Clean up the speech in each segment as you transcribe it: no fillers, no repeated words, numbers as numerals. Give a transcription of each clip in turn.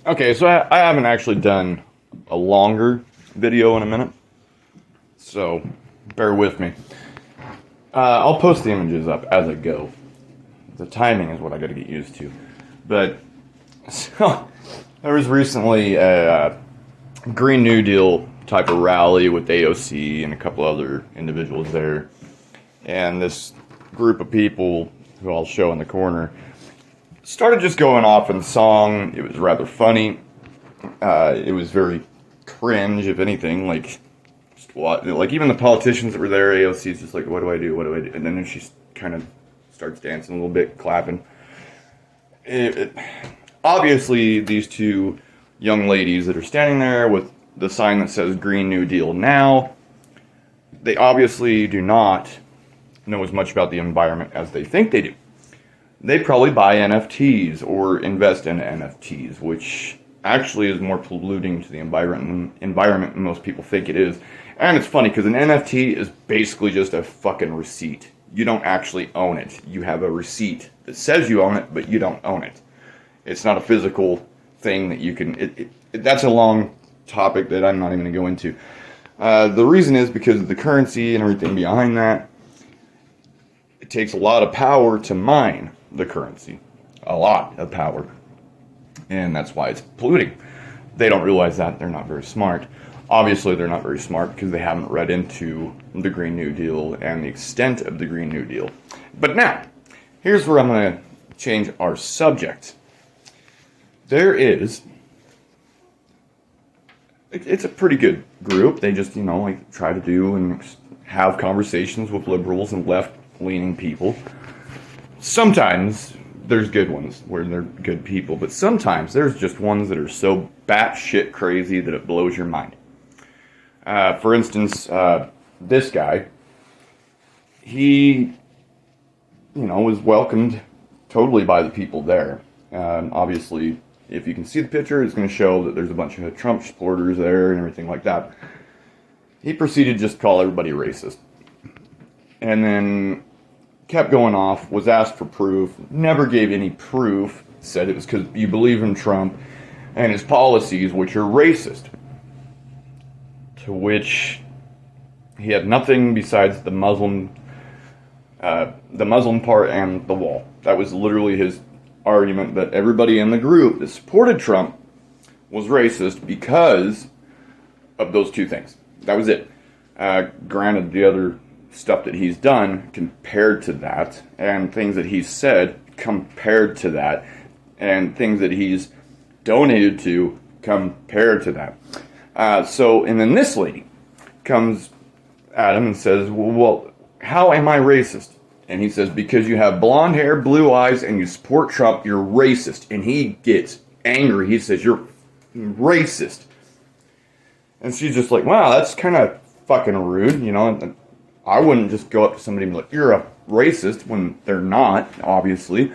Okay, so I haven't actually done a longer video in a minute, so bear with me. I'll post the images up as I go. The timing is what I got to get used to. But so there was recently a Green New Deal type of rally with AOC and a couple other individuals there, and this group of people who I'll show in the corner started just going off in song. It was rather funny. It was very cringe, if anything. Like, just what? Like, even the politicians that were there, AOC's just like, "What do I do? What do I do?" And then she kind of starts dancing a little bit, clapping. Obviously, these two young ladies that are standing there with the sign that says Green New Deal now, they obviously do not know as much about the environment as they think they do. They probably buy NFTs or invest in NFTs, which actually is more polluting to the environment than most people think it is. And it's funny because an NFT is basically just a fucking receipt. You don't actually own it. You have a receipt that says you own it, but you don't own it. It's not a physical thing that you can... That's a long topic that I'm not even going to go into. The reason is because of the currency and everything behind that. It takes a lot of power to mine the currency. A lot of power. And that's why it's polluting. They don't realize that. They're not very smart. Obviously, they're not very smart because they haven't read into the Green New Deal and the extent of the Green New Deal. But now, here's where I'm going to change our subject. There is... It's a pretty good group. They just, like try to do and have conversations with liberals and left-leaning people. Sometimes there's good ones where they're good people, but sometimes there's just ones that are so batshit crazy that it blows your mind. For instance, this guy, he, was welcomed totally by the people there. Obviously, if you can see the picture, it's going to show that there's a bunch of Trump supporters there and everything like that. He proceeded to just call everybody racist. And then kept going off, was asked for proof, never gave any proof, said it was because you believe in Trump and his policies, which are racist. To which he had nothing besides the Muslim part and the wall. That was literally his argument, that everybody in the group that supported Trump was racist because of those two things. That was it. Granted, the other stuff that he's done compared to that, and things that he's said compared to that, and things that he's donated to compared to that. And then this lady comes at him and says, well, how am I racist? And he says, because you have blonde hair, blue eyes, and you support Trump, you're racist. And he gets angry. He says, you're racist. And she's just like, wow, that's kind of fucking rude, I wouldn't just go up to somebody and be like, you're a racist, when they're not, obviously.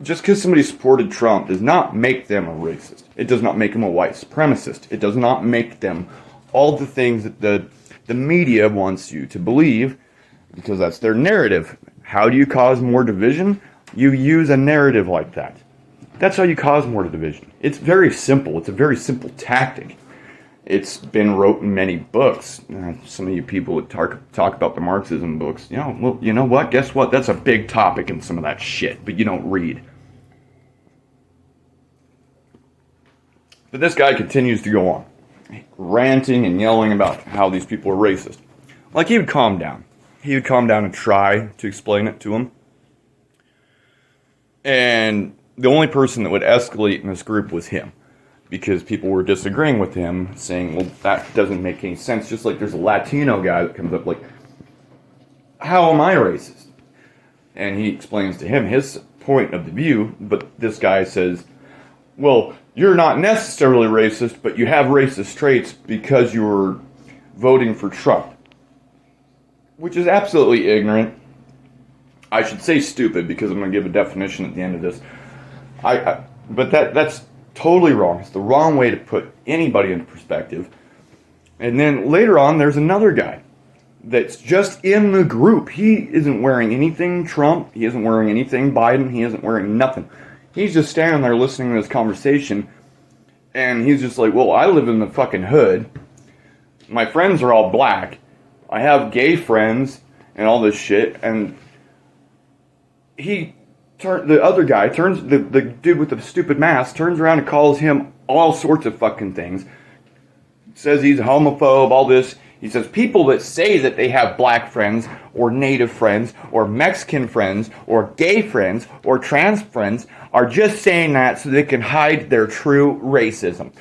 Just because somebody supported Trump does not make them a racist. It does not make them a white supremacist. It does not make them all the things that the media wants you to believe, because that's their narrative. How do you cause more division? You use a narrative like that. That's how you cause more division. It's very simple. It's a very simple tactic. It's been wrote in many books. Some of you people that talk about the Marxism books, well, you know what? Guess what? That's a big topic in some of that shit, but you don't read. But this guy continues to go on, ranting and yelling about how these people are racist. Like, he would calm down. He would calm down and try to explain it to him. And the only person that would escalate in this group was him. Because people were disagreeing with him, saying, well, that doesn't make any sense. Just like there's a Latino guy that comes up like, how am I racist? And he explains to him his point of the view, but this guy says, well, you're not necessarily racist, but you have racist traits because you're voting for Trump. Which is absolutely ignorant. I should say stupid, because I'm going to give a definition at the end of this. But that's totally wrong. It's the wrong way to put anybody into perspective. And then later on, there's another guy that's just in the group. He isn't wearing anything Trump. He isn't wearing anything Biden. He isn't wearing nothing. He's just standing there listening to this conversation, And he's just like, well, I live in the fucking hood. My friends are all black. I have gay friends and all this shit. And the other guy turns, the dude with the stupid mask turns around and calls him all sorts of fucking things. Says he's a homophobe, all this. He says people that say that they have black friends or native friends or Mexican friends or gay friends or trans friends are just saying that so they can hide their true racism.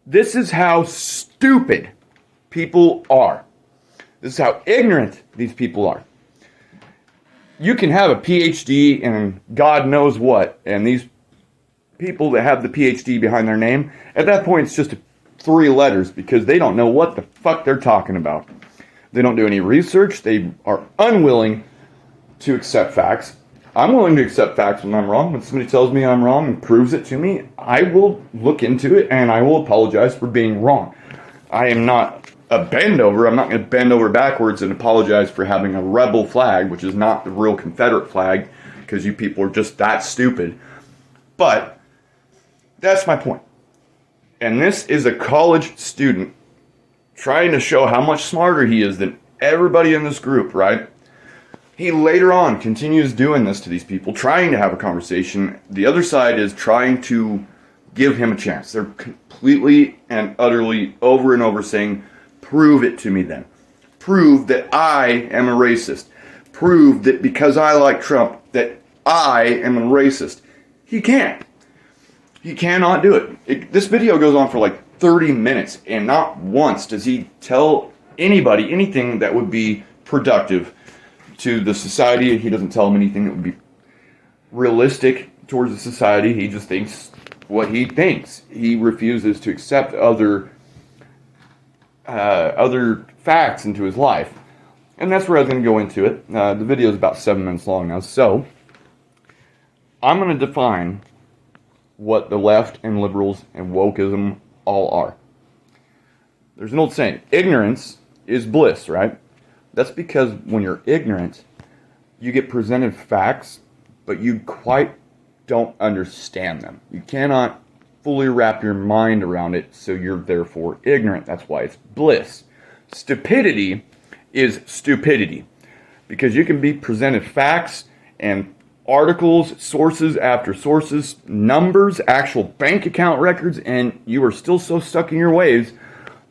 This is how stupid people are. This is how ignorant these people are. You can have a PhD in God knows what, and these people that have the PhD behind their name, at that point it's just 3 letters because they don't know what the fuck they're talking about. They don't do any research. They are unwilling to accept facts. I'm willing to accept facts when I'm wrong. When somebody tells me I'm wrong and proves it to me, I will look into it and I will apologize for being wrong. I am not a bend over. I'm not going to bend over backwards and apologize for having a rebel flag, which is not the real Confederate flag, because you people are just that stupid. But that's my point. And this is a college student trying to show how much smarter he is than everybody in this group, right? He later on continues doing this to these people, trying to have a conversation. The other side is trying to give him a chance. They're completely and utterly over and over saying, prove it to me then. Prove that I am a racist. Prove that because I like Trump, that I am a racist. He can't. He cannot do it. This video goes on for like 30 minutes, and not once does he tell anybody anything that would be productive to the society. He doesn't tell them anything that would be realistic towards the society. He just thinks what he thinks. He refuses to accept other facts into his life. And that's where I was going to go into it. The video is about 7 minutes long now, so I'm going to define what the left and liberals and wokeism all are. There's an old saying, ignorance is bliss, right? That's because when you're ignorant, you get presented facts, but you quite don't understand them. You cannot fully wrap your mind around it, so you're therefore ignorant. That's why it's bliss. Stupidity is stupidity, because you can be presented facts and articles, sources after sources, numbers, actual bank account records, and you are still so stuck in your ways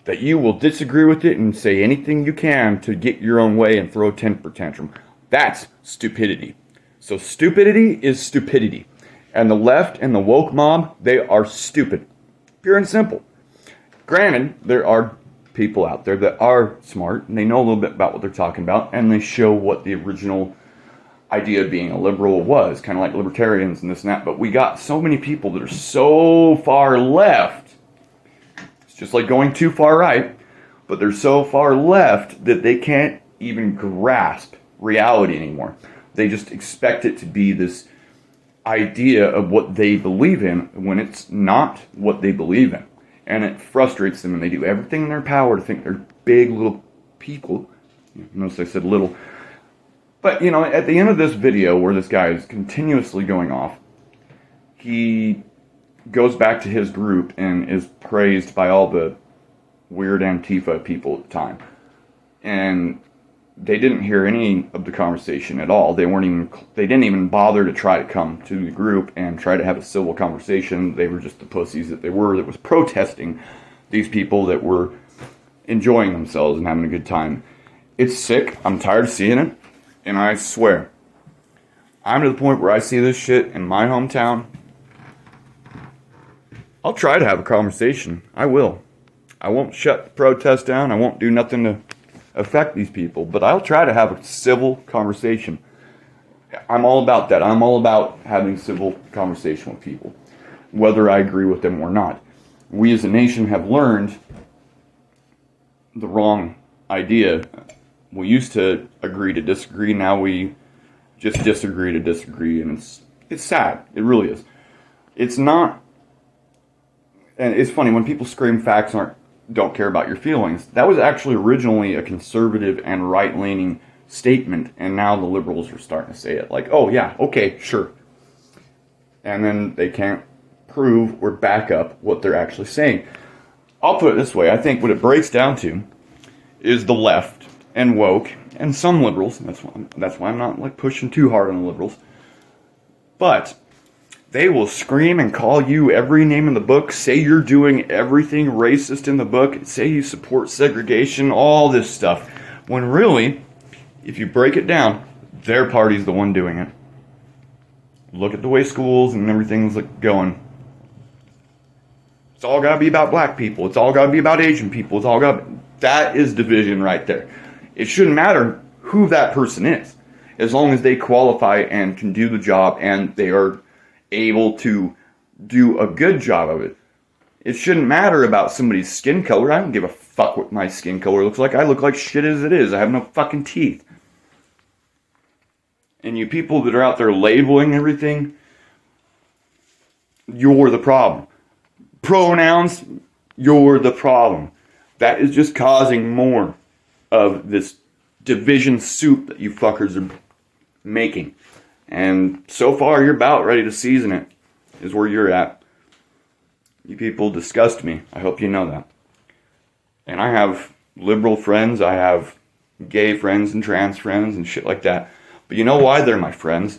that you will disagree with it and say anything you can to get your own way and throw a temper tantrum. That's stupidity. So stupidity is stupidity. And the left and the woke mob, they are stupid. Pure and simple. Granted, there are people out there that are smart, and they know a little bit about what they're talking about, and they show what the original idea of being a liberal was, kind of like libertarians and this and that. But we got so many people that are so far left. It's just like going too far right, but they're so far left that they can't even grasp reality anymore. They just expect it to be this idea of what they believe in when it's not what they believe in. And it frustrates them, and they do everything in their power to think they're big little people. Notice I said little. But, you know, at the end of this video where this guy is continuously going off, he goes back to his group and is praised by all the weird Antifa people at the time. And they didn't hear any of the conversation at all. They didn't even bother to try to come to the group and try to have a civil conversation. They were just the pussies that they were, that was protesting these people that were enjoying themselves and having a good time. It's sick. I'm tired of seeing it. And I swear, I'm to the point where I see this shit in my hometown. I'll try to have a conversation. I will. I won't shut the protest down. I won't do nothing to affect these people. But I'll try to have a civil conversation. I'm all about that. I'm all about having civil conversation with people, whether I agree with them or not. We as a nation have learned the wrong idea. We used to agree to disagree. Now we just disagree to disagree, and it's sad. It really is. It's not, and it's funny when people scream facts don't care about your feelings. That was actually originally a conservative and right-leaning statement, and now the liberals are starting to say it like, oh yeah, okay, sure. And then they can't prove or back up what they're actually saying. I'll put it this way. I think what it breaks down to is the left and woke and some liberals. That's why I'm not like pushing too hard on the liberals. But they will scream and call you every name in the book, say you're doing everything racist in the book, say you support segregation, all this stuff. When really, if you break it down, their party's the one doing it. Look at the way schools and everything's like going. It's all got to be about black people. It's all got to be about Asian people. It's all got that is division right there. It shouldn't matter who that person is, as long as they qualify and can do the job and they are able to do a good job of it. It shouldn't matter about somebody's skin color. I don't give a fuck what my skin color looks like. I look like shit as it is. I have no fucking teeth. And you people that are out there labeling everything, you're the problem. Pronouns, you're the problem. That is just causing more of this division soup that you fuckers are making. And so far, you're about ready to season it, is where you're at. You people disgust me. I hope you know that. And I have liberal friends, I have gay friends and trans friends and shit like that. But you know why they're my friends?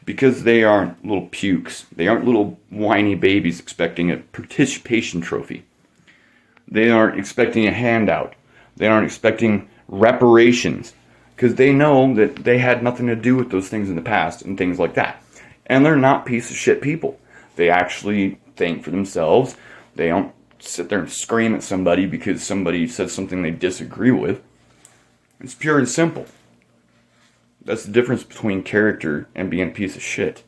Because they aren't little pukes. They aren't little whiny babies expecting a participation trophy. They aren't expecting a handout. They aren't expecting reparations. Because they know that they had nothing to do with those things in the past and things like that. And they're not piece of shit people. They actually think for themselves. They don't sit there and scream at somebody because somebody says something they disagree with. It's pure and simple. That's the difference between character and being a piece of shit.